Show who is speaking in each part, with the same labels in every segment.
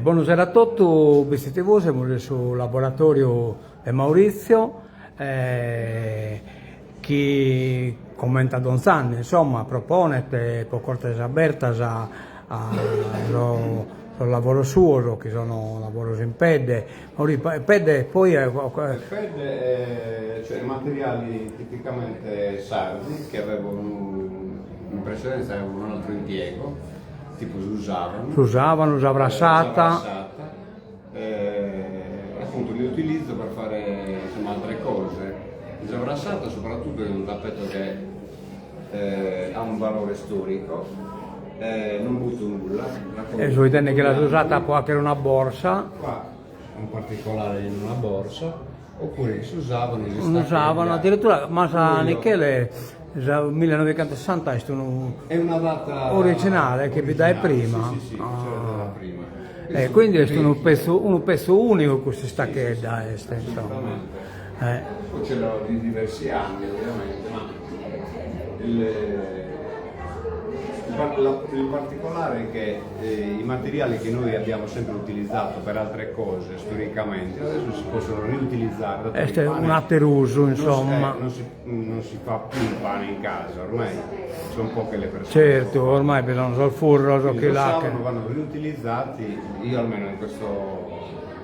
Speaker 1: Buonasera a tutti, visite voi, siamo sul laboratorio di Maurizio, che commenta Don Sanni, insomma, propone per cortesia aperta sul lavoro suo, che sono lavori in pede. Pede poi
Speaker 2: Pede, cioè materiali tipicamente sardi che avevano in precedenza avevano un altro impiego, tipo si usavano
Speaker 1: usavrassata.
Speaker 2: Appunto li utilizzo per fare insomma, altre cose. Il sovrassata soprattutto è un tappeto che ha un valore storico, non butto nulla.
Speaker 1: E si vede che l'ha usata può anche una borsa.
Speaker 2: Qua un particolare in una borsa, oppure si usavano
Speaker 1: Addirittura Masa Michele. Nel 1960
Speaker 2: è una data
Speaker 1: originale che vi dai prima.
Speaker 2: Sì, c'era prima.
Speaker 1: Quindi è un pezzo unico questa stacchetta. Insomma.
Speaker 2: Poi ce l'ho di diversi anni ovviamente, ma il particolare è che i materiali che noi abbiamo sempre utilizzato per altre cose storicamente adesso si possono riutilizzare.
Speaker 1: Questo è un altro uso, insomma.
Speaker 2: Non si fa più il pane in casa, ormai sono poche le persone.
Speaker 1: Certo, ormai bisogna usare il furro, che là.
Speaker 2: Vanno riutilizzati, io almeno in questo.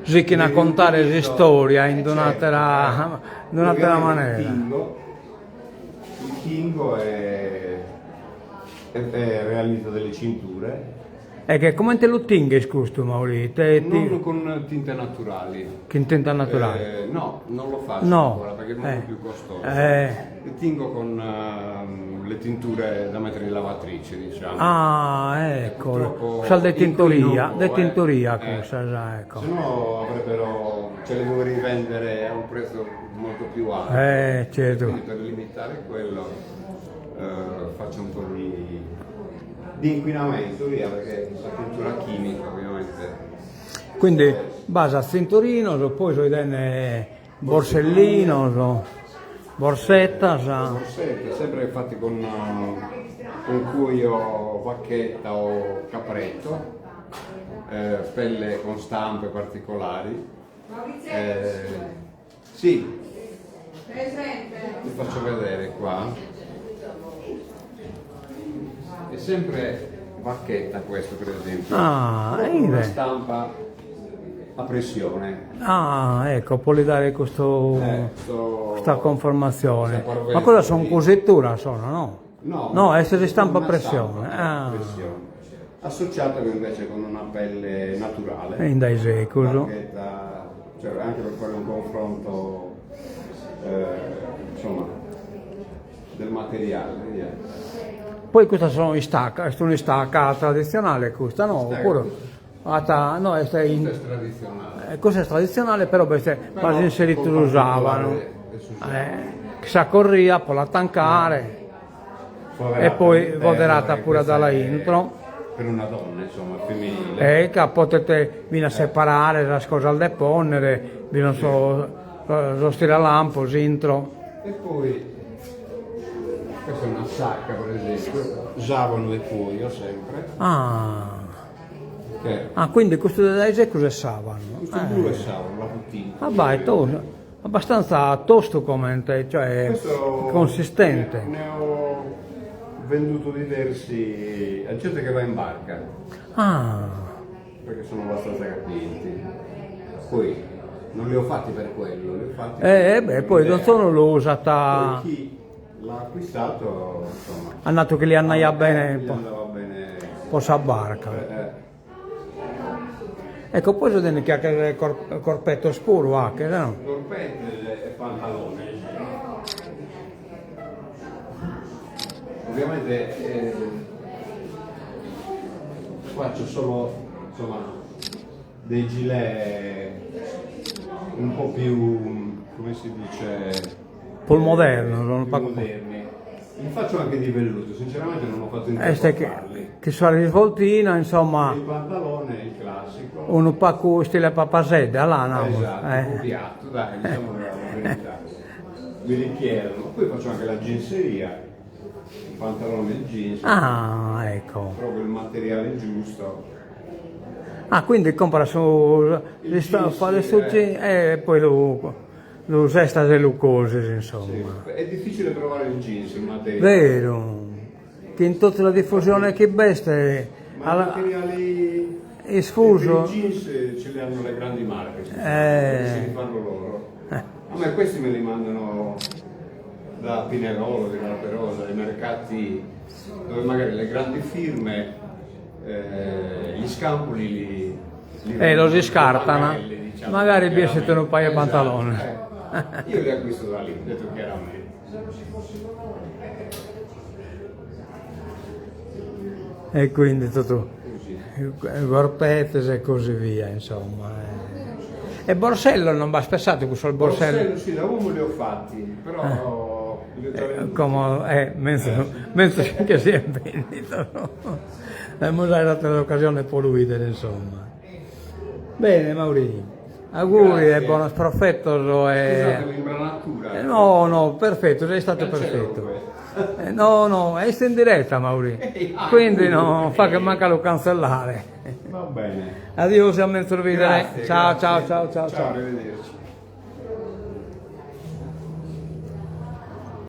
Speaker 1: Sì, che ne contare le storie in un'altra maniera.
Speaker 2: Il Kingo è realizza delle cinture.
Speaker 1: E che come te lo tinghi, scusa, Maurizio?
Speaker 2: Non con tinte naturali.
Speaker 1: Che tinta naturale?
Speaker 2: No, non lo faccio ancora perché è molto più costoso. Lo tingo con le tinture da mettere in lavatrice, diciamo.
Speaker 1: Ah, ecco. Sa di tintoria, cosa, ecco.
Speaker 2: Se no ce le devo rivendere a un prezzo molto più alto.
Speaker 1: Certo.
Speaker 2: Quindi per limitare quello faccio un po' di inquinamento via, perché la tintura chimica ovviamente.
Speaker 1: Quindi base a cinturino, poi so borsellino, borsetta.
Speaker 2: Borsette, sempre fatti con cuoio, vacchetta o capretto, pelle con stampe particolari. Sì, vi faccio vedere qua. È sempre vacchetta questo per esempio, una stampa a pressione.
Speaker 1: Ecco, puoi dare questa conformazione. Ma cosa sono cosettura sono, no?
Speaker 2: No,
Speaker 1: essere stampa a pressione.
Speaker 2: Associata invece con una pelle naturale.
Speaker 1: In dai secolo.
Speaker 2: Cioè, anche per fare un confronto insomma del materiale. Via.
Speaker 1: Poi questa sono in stacca tradizionale questa, no? Oppure no,
Speaker 2: Questo è tradizionale.
Speaker 1: Questa è tradizionale, però queste quasi inseriti lo usavano. Che sa corria, poi la tancare e poi voderata pure dalla intro.
Speaker 2: Per una donna, insomma, femminile.
Speaker 1: Che potete venire a separare la cosa al deponere, viene lo stile a lampo, intro.
Speaker 2: E poi questa è una sacca per esempio, usavano il cuoio sempre.
Speaker 1: Quindi questo dei cosa savano?
Speaker 2: Questo blu è savano, la bottiglia.
Speaker 1: Vabbè, è abbastanza tosto come, cioè
Speaker 2: questo
Speaker 1: consistente.
Speaker 2: Ne ho venduto diversi, a gente che va in barca. Perché sono abbastanza capienti. Poi non li ho fatti per quello, li ho fatti
Speaker 1: poi non sono l'ho usata.
Speaker 2: Chi l'ha acquistato, insomma.
Speaker 1: Ha dato che li andava bene,
Speaker 2: Andava bene.
Speaker 1: posa barca. Ecco, poi sono che anche il corpetto scuro anche, no?
Speaker 2: Corpetto e pantalone. Ovviamente faccio solo insomma dei gilet un po' più, come si dice,
Speaker 1: un po' moderno, non
Speaker 2: più moderni. Li faccio anche di velluto, sinceramente non ho fatto in tempo a farli.
Speaker 1: Che sono risvoltino, insomma.
Speaker 2: Il pantalone è il classico.
Speaker 1: Un po' stile papasede, là, no?
Speaker 2: Esatto, copiato, dai, diciamo la verità. Mi richiedono. Poi faccio anche la ginseria, il pantalone e il jeans.
Speaker 1: Ecco.
Speaker 2: Proprio il materiale giusto.
Speaker 1: Ah, quindi compra su, fa le succe e poi lo sesta delle cose, insomma.
Speaker 2: Sì, è difficile trovare il jeans in materia.
Speaker 1: Vero, che in tutta la diffusione che beste,
Speaker 2: Ma i materiali
Speaker 1: è sfuso.
Speaker 2: per i jeans ce li hanno le grandi marche, si fanno loro. A me questi me li mandano da Pinerolo, da La Perosa, ai mercati dove magari le grandi firme gli scampoli
Speaker 1: Lo si scartano,
Speaker 2: bagarelli, diciamo,
Speaker 1: magari vi
Speaker 2: chiaramente.
Speaker 1: siete un paio di
Speaker 2: Esatto,
Speaker 1: pantaloni.
Speaker 2: Io li acquisto da lì, detto chiaramente.
Speaker 1: E quindi tutto,
Speaker 2: Così.
Speaker 1: gorpetes e così via, insomma. E borsello non va spessato questo il borsello.
Speaker 2: Borsello sì, da uomo li ho fatti, però li ho già venduti.
Speaker 1: Come, mentre che si è vendito, no? Abbiamo già dato l'occasione poluita, insomma. Bene, Maurizio, auguri
Speaker 2: Grazie.
Speaker 1: e buon proffetto.
Speaker 2: Scusate l'imbranatura.
Speaker 1: No, perfetto, sei stato
Speaker 2: Cancello
Speaker 1: perfetto. No, è in diretta, Maurizio. Quindi no, fa che manca lo cancellare.
Speaker 2: Va bene.
Speaker 1: Adios, a mentre vedere.
Speaker 2: Grazie,
Speaker 1: Ciao,
Speaker 2: grazie.
Speaker 1: ciao.
Speaker 2: Ciao, arrivederci.